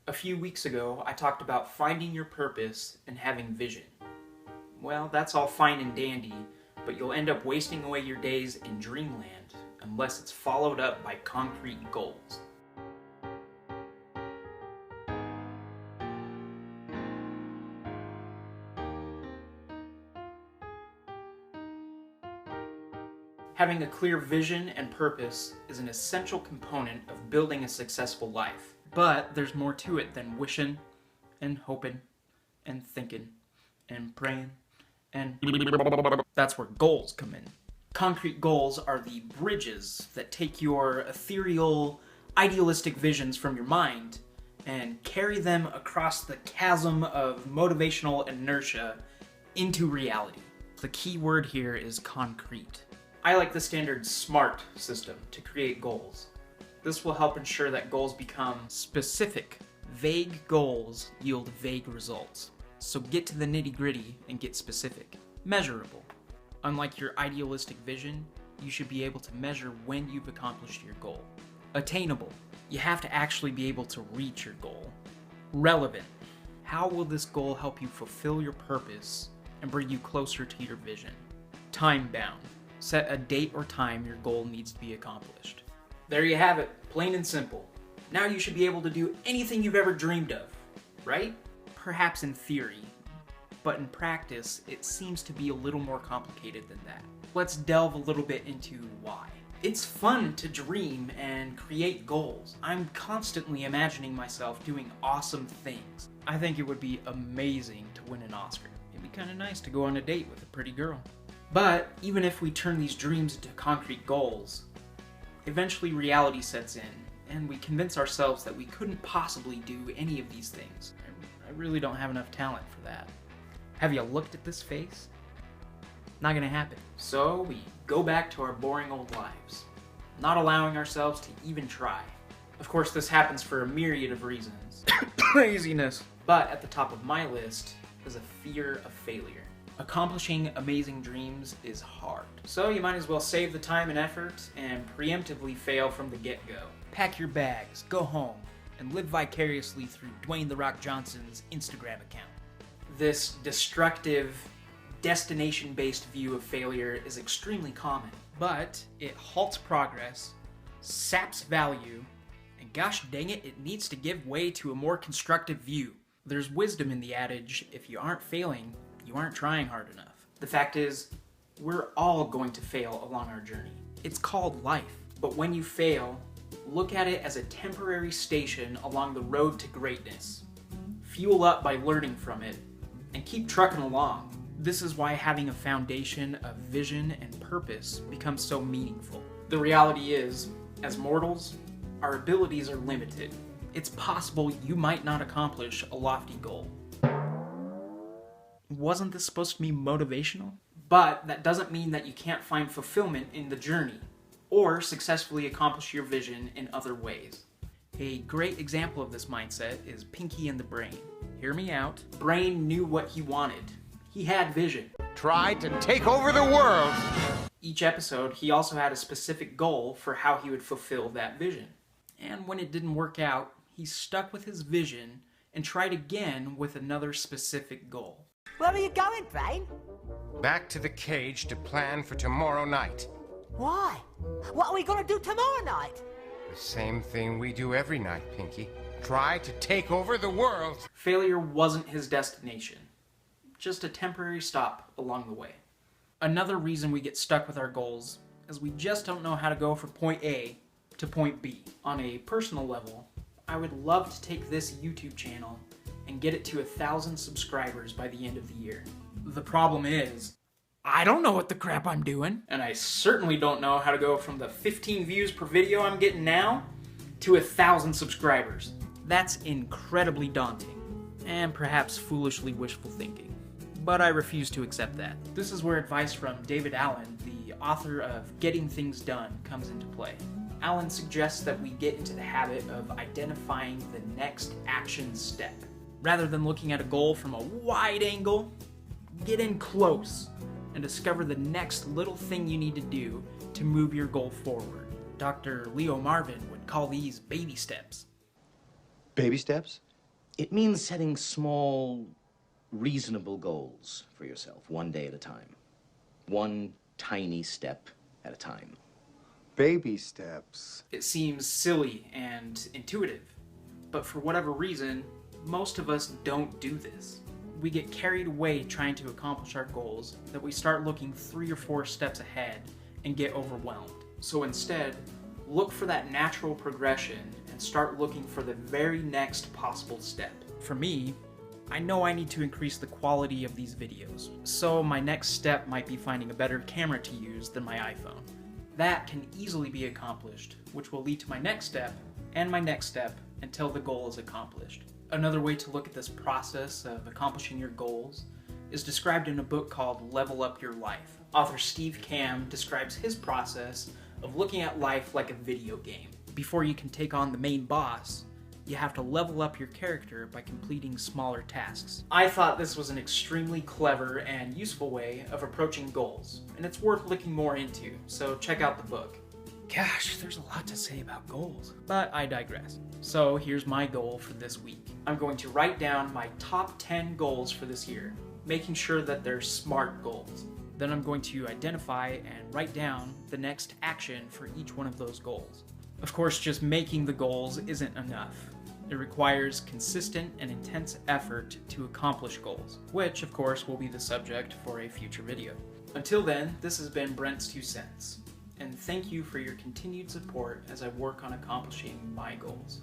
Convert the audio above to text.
A few weeks ago, I talked about finding your purpose and having vision. Well, that's all fine and dandy, but you'll end up wasting away your days in dreamland unless it's followed up by concrete goals. Having a clear vision and purpose is an essential component of building a successful life. But there's more to it than wishing and hoping and thinking and praying and that's where goals come in. Concrete goals are the bridges that take your ethereal, idealistic visions from your mind and carry them across the chasm of motivational inertia into reality. The key word here is concrete. I like the standard SMART system to create goals. This will help ensure that goals become specific. Vague goals yield vague results. So get to the nitty-gritty and get specific. Measurable. Unlike your idealistic vision, you should be able to measure when you've accomplished your goal. Attainable. You have to actually be able to reach your goal. Relevant. How will this goal help you fulfill your purpose and bring you closer to your vision? Time-bound. Set a date or time your goal needs to be accomplished. There you have it, plain and simple. Now you should be able to do anything you've ever dreamed of, right? Perhaps in theory, but in practice, it seems to be a little more complicated than that. Let's delve a little bit into why. It's fun to dream and create goals. I'm constantly imagining myself doing awesome things. I think it would be amazing to win an Oscar. It'd be kind of nice to go on a date with a pretty girl. But even if we turn these dreams into concrete goals, eventually reality sets in, and we convince ourselves that we couldn't possibly do any of these things. I really don't have enough talent for that. Have you looked at this face? Not gonna happen. So we go back to our boring old lives, not allowing ourselves to even try. Of course, this happens for a myriad of reasons. Laziness. But at the top of my list is a fear of failure. Accomplishing amazing dreams is hard. So you might as well save the time and effort and preemptively fail from the get-go. Pack your bags, go home, and live vicariously through Dwayne "The Rock" Johnson's Instagram account. This destructive, destination-based view of failure is extremely common, but it halts progress, saps value, and gosh dang it, it needs to give way to a more constructive view. There's wisdom in the adage, if you aren't failing, you aren't trying hard enough. The fact is, we're all going to fail along our journey. It's called life. But when you fail, look at it as a temporary station along the road to greatness. Fuel up by learning from it, and keep trucking along. This is why having a foundation of vision and purpose becomes so meaningful. The reality is, as mortals, our abilities are limited. It's possible you might not accomplish a lofty goal. Wasn't this supposed to be motivational? But that doesn't mean that you can't find fulfillment in the journey, or successfully accomplish your vision in other ways. A great example of this mindset is Pinky and the Brain. Hear me out. Brain knew what he wanted. He had vision. Tried to take over the world! Each episode, he also had a specific goal for how he would fulfill that vision. And when it didn't work out, he stuck with his vision and tried again with another specific goal. Where are you going, Brain? Back to the cage to plan for tomorrow night. Why? What are we gonna do tomorrow night? The same thing we do every night, Pinky. Try to take over the world. Failure wasn't his destination, just a temporary stop along the way. Another reason we get stuck with our goals is we just don't know how to go from point A to point B. On a personal level, I would love to take this YouTube channel and get it to 1,000 subscribers by the end of the year. The problem is, I don't know what the crap I'm doing, and I certainly don't know how to go from the 15 views per video I'm getting now to 1,000 subscribers. That's incredibly daunting, and perhaps foolishly wishful thinking. But I refuse to accept that. This is where advice from David Allen, the author of Getting Things Done, comes into play. Allen suggests that we get into the habit of identifying the next action step. Rather than looking at a goal from a wide angle, get in close and discover the next little thing you need to do to move your goal forward. Dr. Leo Marvin would call these baby steps. Baby steps? It means setting small, reasonable goals for yourself, one day at a time. One tiny step at a time. Baby steps. It seems silly and intuitive, but for whatever reason, most of us don't do this. We get carried away trying to accomplish our goals that we start looking 3 or 4 steps ahead and get overwhelmed. So instead, look for that natural progression and start looking for the very next possible step. For me, I know I need to increase the quality of these videos, so my next step might be finding a better camera to use than my iPhone. That can easily be accomplished, which will lead to my next step and my next step until the goal is accomplished. Another way to look at this process of accomplishing your goals is described in a book called Level Up Your Life. Author Steve Kamb describes his process of looking at life like a video game. Before you can take on the main boss, you have to level up your character by completing smaller tasks. I thought this was an extremely clever and useful way of approaching goals, and it's worth looking more into, so check out the book. Gosh, there's a lot to say about goals, but I digress. So here's my goal for this week. I'm going to write down my top 10 goals for this year, making sure that they're SMART goals. Then I'm going to identify and write down the next action for each one of those goals. Of course, just making the goals isn't enough. It requires consistent and intense effort to accomplish goals, which of course will be the subject for a future video. Until then, this has been Brent's 2 cents, and thank you for your continued support as I work on accomplishing my goals.